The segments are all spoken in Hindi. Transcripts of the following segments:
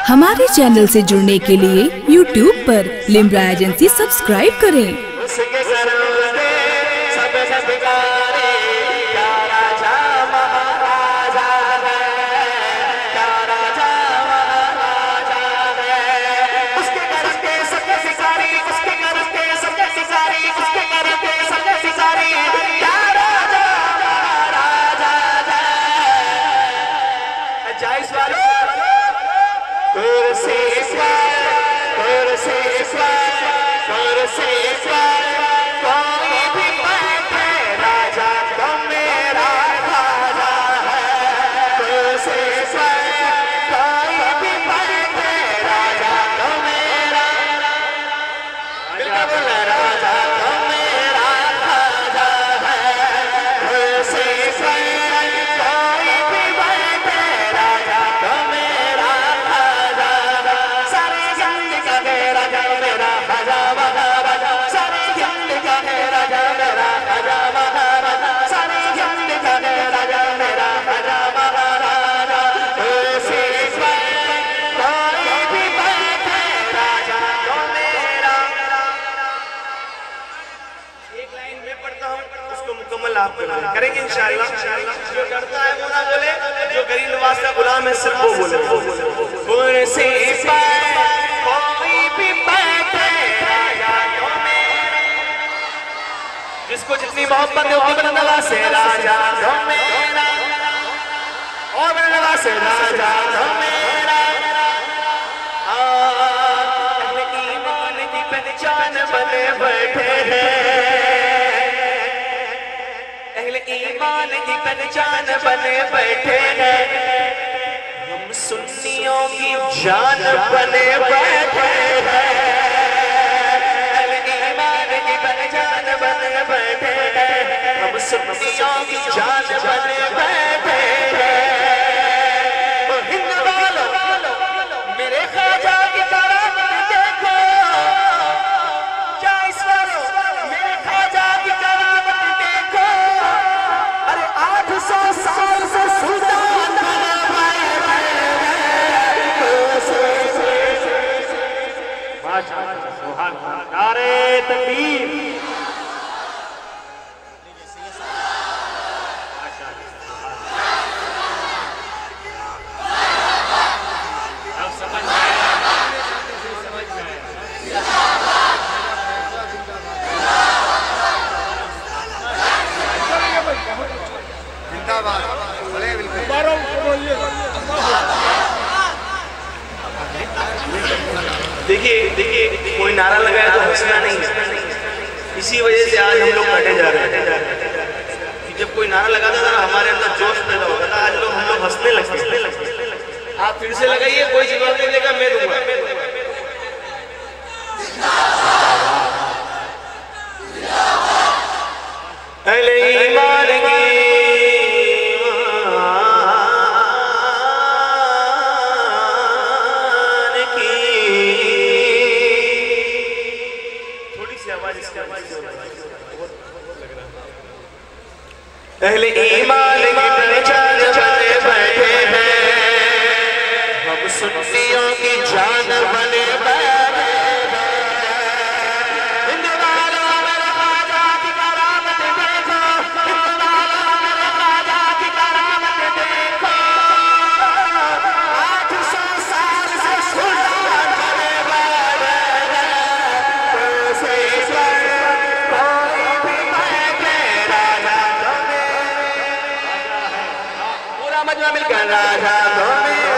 हमारे चैनल से जुड़ने के लिए YouTube पर लिम्रा एजेंसी सब्सक्राइब करें। आप करेंगे इंशाअल्लाह। जो डरता है वो ना बोले, जो गरीब नवाज का गुलाम है सिर्फ वो बोले। कुर्सी पर कोई भी बैठे राजा मेरा, जिसको जितनी मोहब्बत है उतनी नवा से राजा तो मेरा, और नवा से राजा तो मेरा। ईमान की पहचान बने बैठे हैं, ईमान की पहचान बने बैठे हैं, हम सुन्नियों की जान बने बैठे हैं। ईमान की पहचान बने बैठे हैं, हम सुन्नियों की जान बने बैठे हैं। हिंद वालों मेरे ख्वाजा की करामत देखो, जाइस वालों मेरे ख्वाजा की करामत देखो। 800 साल से सुल्तान माशाअल्लाह, सुभान अल्लाह, नारे तकबीर। देखिए कोई नारा लगाया तो हंसना नहीं है। इसी वजह से आज हम लोग कटे जा रहे हैं कि जब कोई नारा लगाता था ना हमारे अंदर जोश पैदा होता था, आज हम लोग हंसने लगते। आप फिर से लगाइए, कोई जवाब नहीं देगा, मैं दूंगा। अहले ईमान की पहचान बने बैठे हैं, हम सुन्नियों की जान बने बैठे हैं। हिंद वालों मेरे ख्वाजा की करामत देखो, हिंद वालों मेरे ख्वाजा की करामत देखो। 800 साल से सुल्तान बने बैठे हैं, कुर्सी पर कोई भी बैठे राजा तो मजमा मिलकर राजा तो मेरा,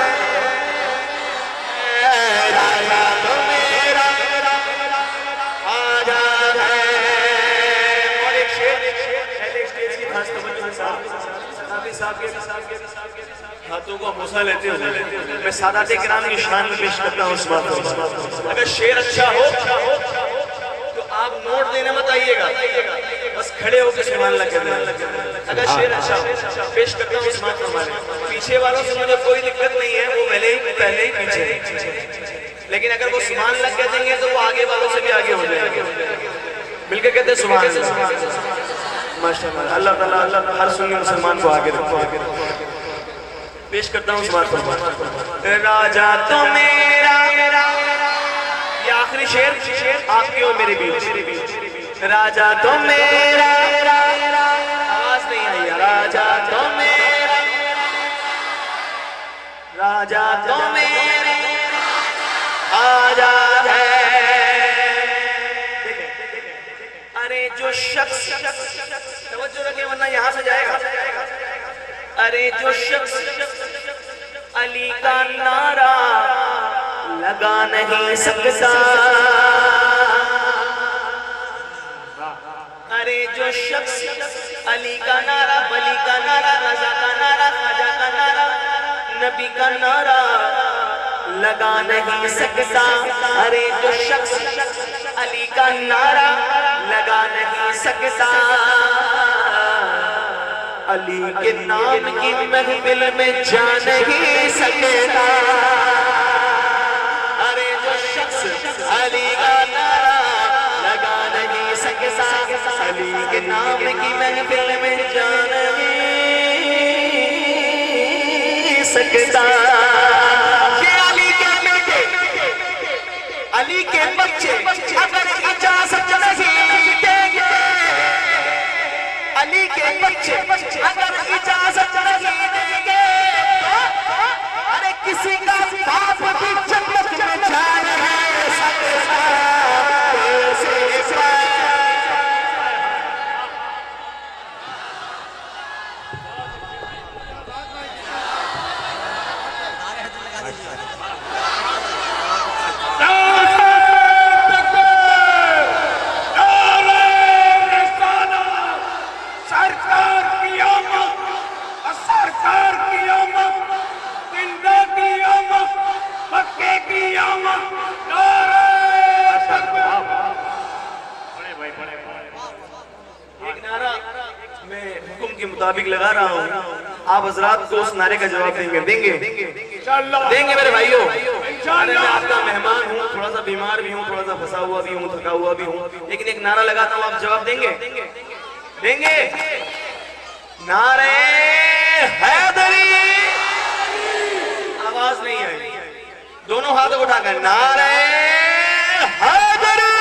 राजा तो मेरा आजाद है। और एक शेर स्टेज की खास हाथों को बोसा लेते हो। मैं सादात किराम की शान में पेश करता हूँ इस बात को। अगर शेर अच्छा हो तो आप नोट देने मत आइएगा, बस खड़े होकर सुभान अल्लाह कहना। अगर शेर अच्छा पेश करता हूँ इस बात को, हमारे पीछे वालों से मुझे कोई दिक्कत नहीं है, वो पहले ही पीछे। लेकिन अगर वो सुभान अल्लाह कह देंगे तो वो आगे वालों से भी आगे हो जाएंगे। मिलकर कहते हैं सुभान अल्लाह। माशाअल्लाह, अल्लाह ताला हर सुन्नी मुसलमान को आगे रखो। पेश करता हूँ इस बात को। राजा तुम्हें शेर आपके और मेरे बीच। राजा तो मेरा, आवाज नहीं आई, राजा तो मेरा, राजा तो मेरे आजा है। अरे जो शख्स, तवज्जो रखें वरना यहां से जाएगा। अरे जो शख्स अली का नारा लगा नहीं सकता, अरे जो शख्स अली का नारा, बली का नारा, रजा का नारा, खाजा का नारा, नबी का नारा लगा नहीं सकता, अरे जो शख्स अली का नारा लगा नहीं सकता, अली के नाम की महफिल में जा नहीं सकता। अरे जो शख्स अली का नारा लगा नहीं सकता, अली के नाम की महफिल में जा नहीं सकता। अली के बच्चे अगर इजाजत नहीं देंगे, अली के बच्चे अगर इजाजत नहीं देंगे, अरे किसी का बाप भी जन्नत में जा नहीं सकता। मुताबिक लगा रहा हूँ, आप हजरात को उस नारे का जवाब देंगे देंगे मेरे भाइयों। अरे मैं आपका मेहमान हूँ, थोड़ा सा बीमार भी हूँ, थोड़ा सा फंसा हुआ भी हूँ, थका हुआ भी हूँ, लेकिन एक नारा लगाता हूँ, आप जवाब देंगे नारे हैदरी। आवाज नहीं आई, दोनों हाथों उठाकर नारे हैदरी।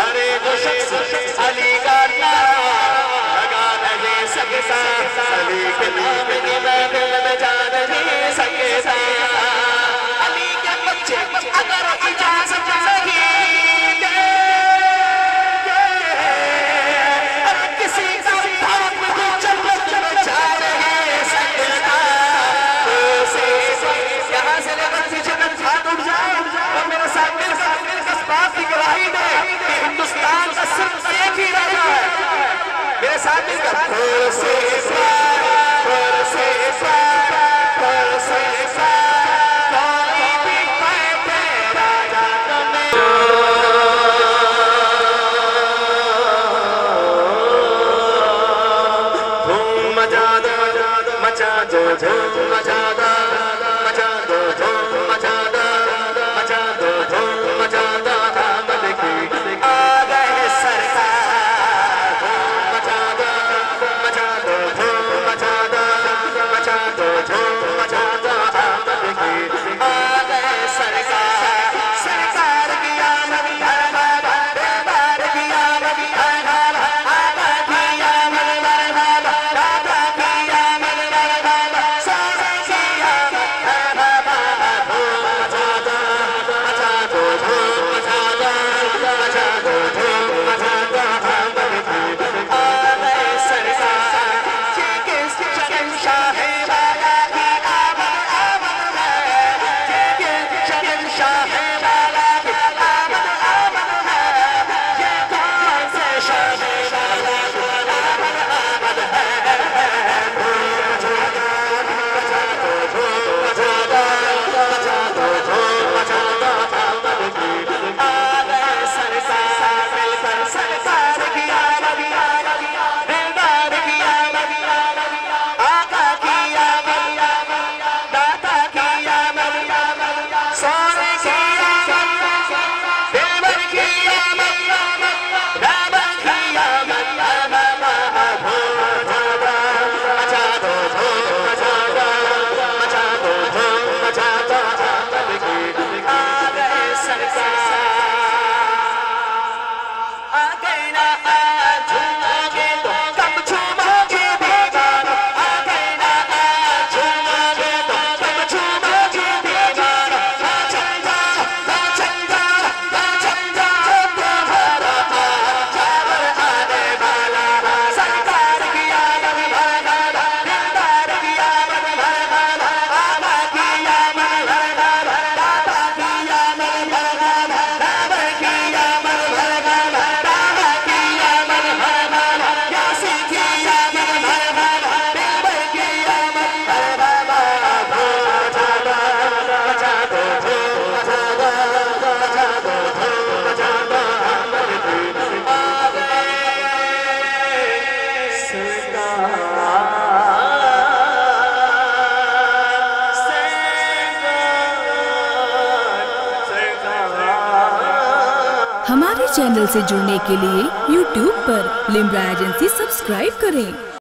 अरे जो शख्स अली का नारा सकता, अली के नाम की महफिल में जा नहीं सकता। अली के बच्चे अगर इजाजत नहीं देंगे, अरे किसी का बाप भी जन्नत में जा नहीं सकता। यहाँ से लेकर पीछे तक हाथ उठ जाए और मेरे सामने इस बात की गवाही दे कि हिंदुस्तान का सिर्फ एक ही राजा है। मेरे साथ हमारे चैनल से जुड़ने के लिए YouTube पर लिम्रा एजेंसी सब्सक्राइब करें।